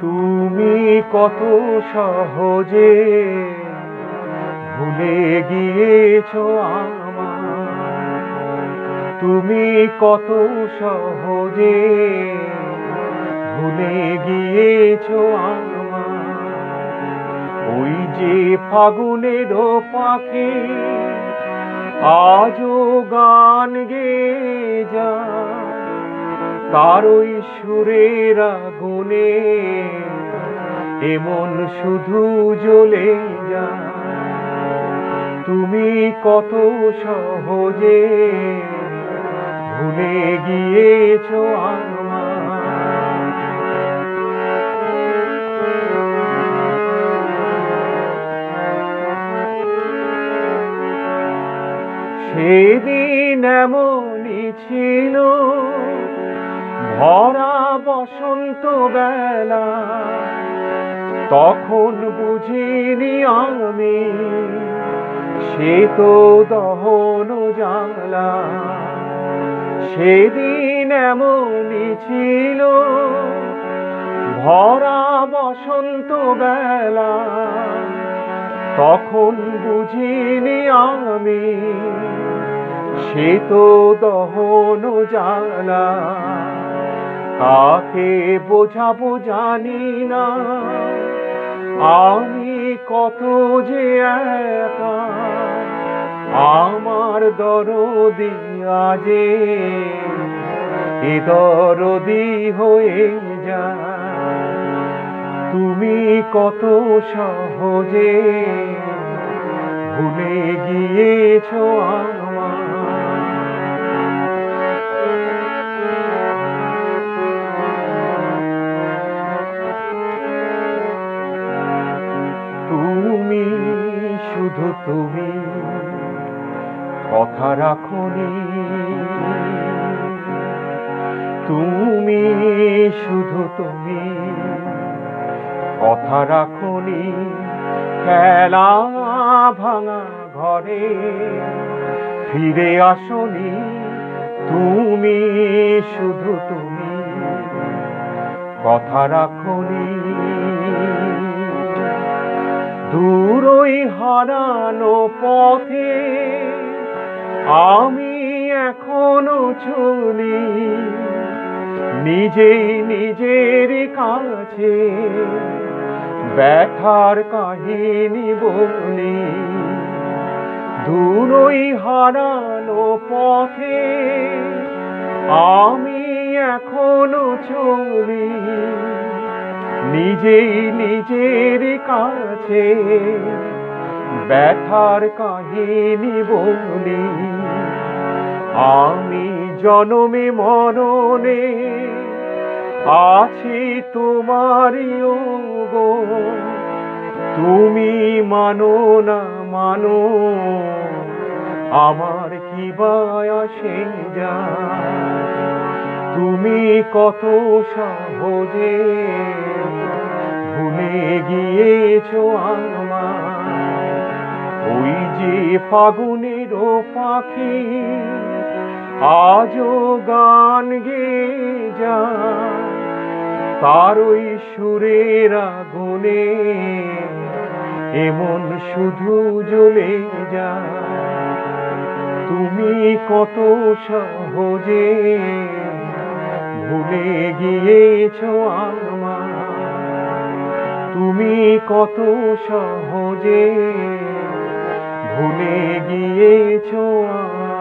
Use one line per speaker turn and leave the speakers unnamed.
তুমি কত সহজে ভুলে গিয়েছো আমায়, তুমি কত সহজে ভুলে গিয়েছো আমায়। ওই যে ফাগুনের পাখি আজও গান গেয়ে যায়, তার ওই সুরের আগুনে এমন শুধু জ্বলে যায়। তুমি কত সহজে ভুলে গিয়েছো আমায়। সেদিন এমনই ছিল ভরা বসন্ত বেলা, তখন বুঝিনি আমি সে তো দহন জ্বালা। সেদিন এমনই ছিল ভরা বসন্ত বেলা, তখন বুঝিনি আমি সে তো দহন জ্বালা। কাকে বোঝাবো জানি না, আমি কত যে একা, আমার দরদি আজে এ দরদি হয়ে যায়। তুমি কত সহজে ভুলে গিয়েছো আমায়। তুমি শুধু তুমি কথা রাখোনি, তুমি শুধু তুমি কথা রাখোনি। খেলা ভাঙা ঘরে ফিরে আসোনি, তুমি শুধু তুমি কথা রাখোনি। দূর ওই হারানো পথে আমি এখনো চলি, নিজেই নিজের কাছে ব্যথার কাহিনী বলি। দূর ওই হারানো পথে আমি এখনো চলি, নিজেই নিজের কাছে ব্যথার কাহিনী বলি। আমি জনমে মননে আছি তোমারই গো, তুমি মানো না মানো আমার কি বা আসে যায়। তুমি কত সহজে ভুলে গিয়েছো আমায়। ওই যে ফাগুনের পাখি আজও গান গেয়ে যায়, তার ওই সুরের আগুনে এমন শুধু জ্বলে যায়। তুমি কত সহজে ভুলে গিয়েছো আমায়, তুমি কত সহজে ভুলে গিয়েছো আমায়।